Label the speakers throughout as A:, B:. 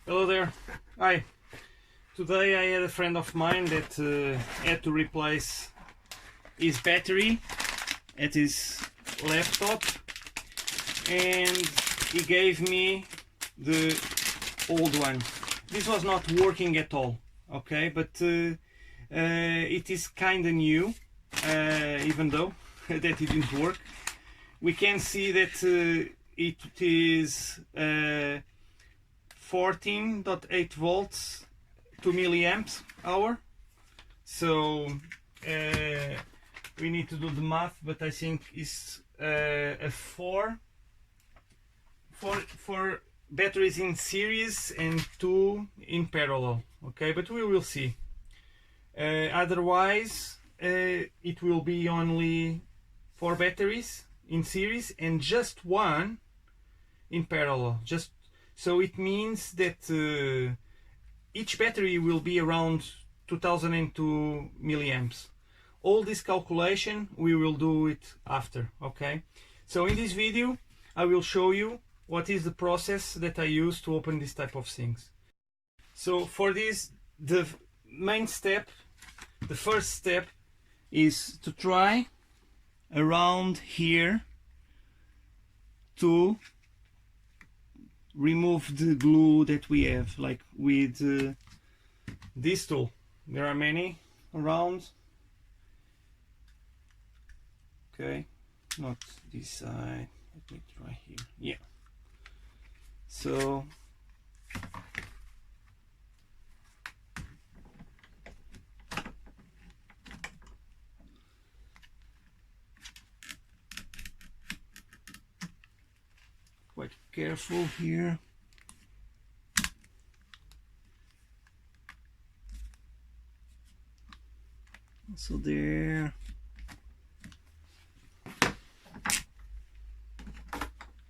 A: Hello there. Hi. Today I had a friend of mine that had to replace his battery at his laptop, and he gave me the old one. This was not working at all, okay, but it is kinda new, even though that it didn't work. We can see that it is 14.8 volts, 2 milliamps hour. So we need to do the math, but I think it's a four batteries in series and 2 in parallel. Okay, but we will see. Otherwise, it will be only 4 batteries in series and just 1 in parallel. So it means that each battery will be around 2002 milliamps. All this calculation we will do it after, okay? So in this video I will show you what is the process that I use to open this type of things. So for this, the main step, the first step is to try around here to remove the glue that we have, like with this tool. There are many around. Okay, not this side. Let me try here. Yeah. So quite careful here. So there.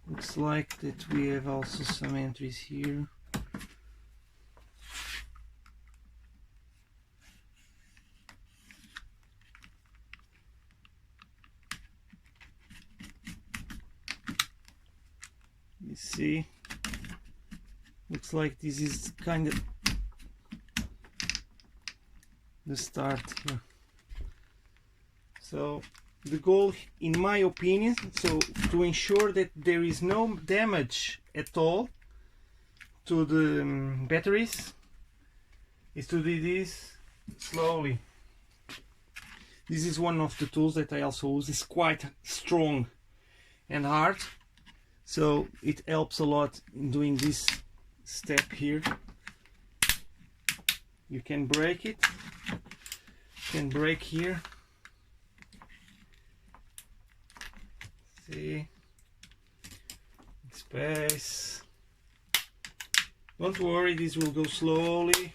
A: Looks like that we have also some entries here. You see, looks like this is kind of the start here. So the goal, in my opinion, so to ensure that there is no damage at all to the batteries, is to do this slowly. This is one of the tools that I also use. It's quite strong and hard, so it helps a lot in doing this step here. You can break it, you can break here. See, space. Don't worry, this will go slowly,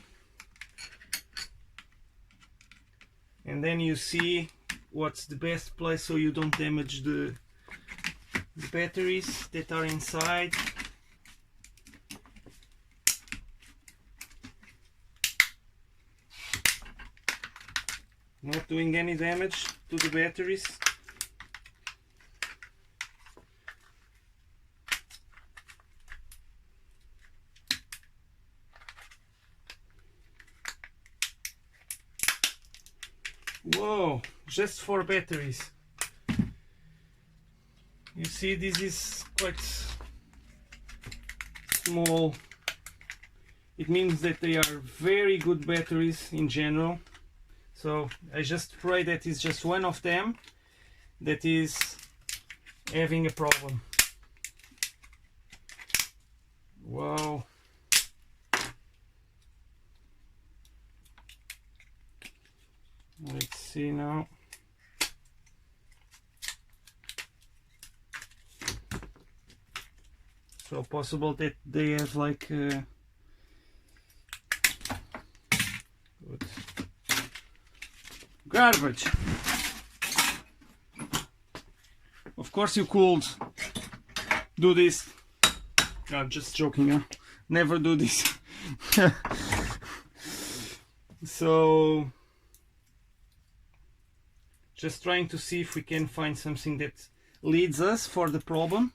A: and then you see what's the best place so you don't damage the batteries that are inside. Not doing any damage to the batteries. Whoa, just 4 batteries. You see, this is quite small. It means that they are very good batteries in general. So I just pray that it's just one of them that is having a problem. Wow. Let's see now. So possible that they have like good. Garbage. Of course you could do this. I'm just joking, huh? Never do this. So just trying to see if we can find something that leads us for the problem.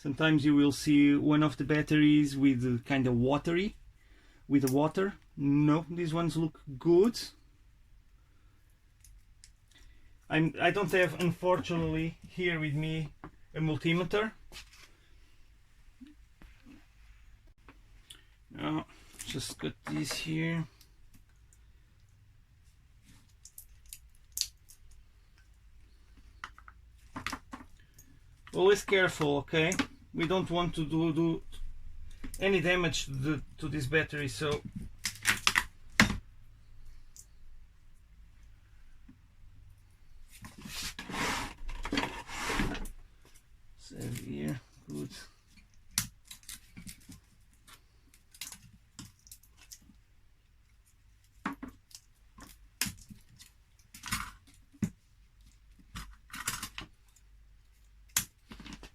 A: Sometimes you will see one of the batteries with kind of watery, with the water. No, these ones look good. I don't have, unfortunately, here with me a multimeter. No, just got this here. Always careful, okay? We don't want to do any damage to this battery, so save here, good.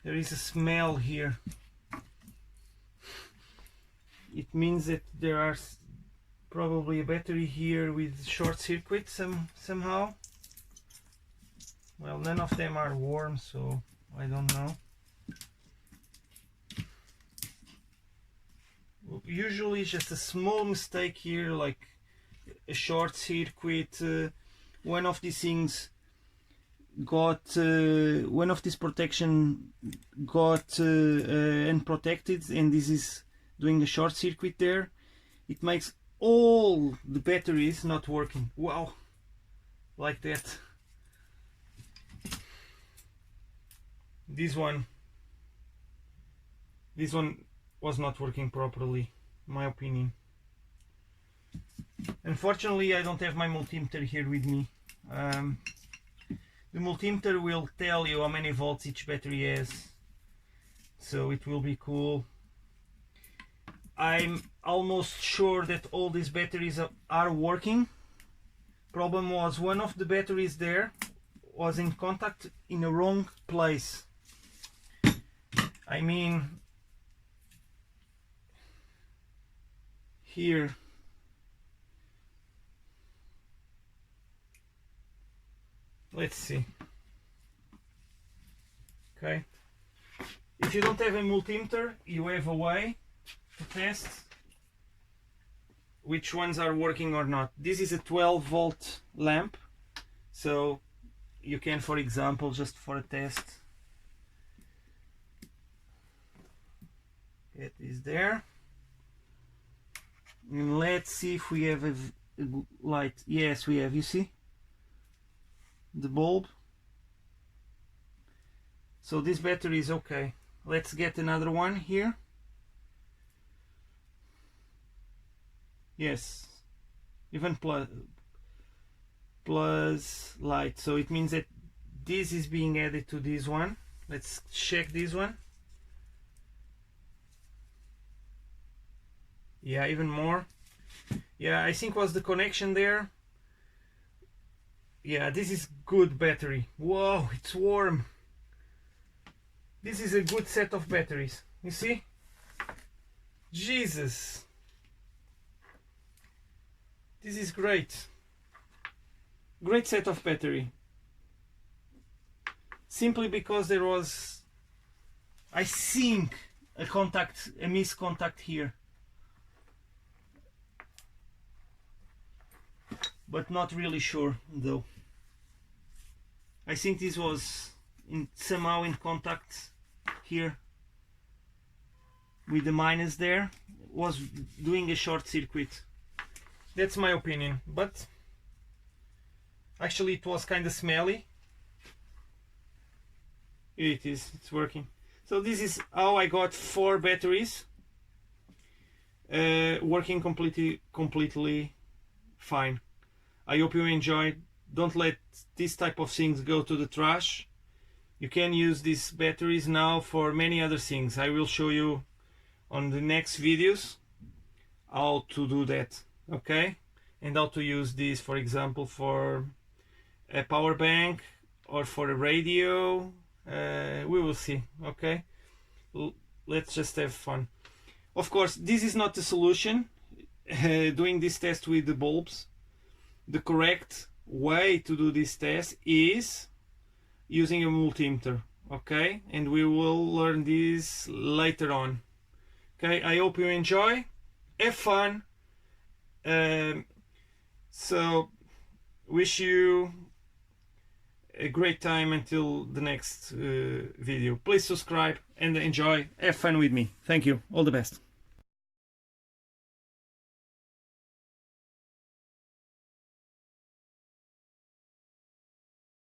A: There is a smell here. It means that there are probably a battery here with short circuit somehow. Well, none of them are warm, so I don't know. Usually just a small mistake here, like a short circuit. One of these things got one of these protection got unprotected, and this is doing a short circuit there. It makes all the batteries not working. Wow, like that. This one was not working properly, in my opinion. Unfortunately, I don't have my multimeter here with me. The multimeter will tell you how many volts each battery has, so it will be cool. I'm almost sure that all these batteries are working. Problem was one of the batteries there was in contact in the wrong place. I mean, here. Let's see. Okay. If you don't have a multimeter, you have a way to test which ones are working or not. This is a 12-volt lamp, so you can, for example, just for a test, get this there, and let's see if we have a light. Yes, we have. You see the bulb? So this battery is okay. Let's get another one here. Yes, even plus light, so it means that this is being added to this one. Let's check this one. Yeah, even more. Yeah, I think was the connection there. Yeah, this is good battery. Whoa, it's warm. This is a good set of batteries. You see? Jesus. This is great. Great set of battery. Simply because there was, I think, a miscontact here. But not really sure though. I think this was somehow in contact here with the minus there, was doing a short circuit. That's my opinion, but actually it was kind of smelly. Here it is, it's working. So this is how I got 4 batteries working completely fine. I hope you enjoyed. Don't let this type of things go to the trash. You can use these batteries now for many other things. I will show you on the next videos how to do that, okay? And how to use these, for example, for a power bank or for a radio. We will see, okay? Let's just have fun. Of course, this is not the solution, doing this test with the bulbs. The correct way to do this test is using a multimeter. okay, and we will learn this later on. Okay, I hope you enjoy, have fun. So wish you a great time until the next video. Please subscribe and enjoy, have fun with me. Thank you, all the best.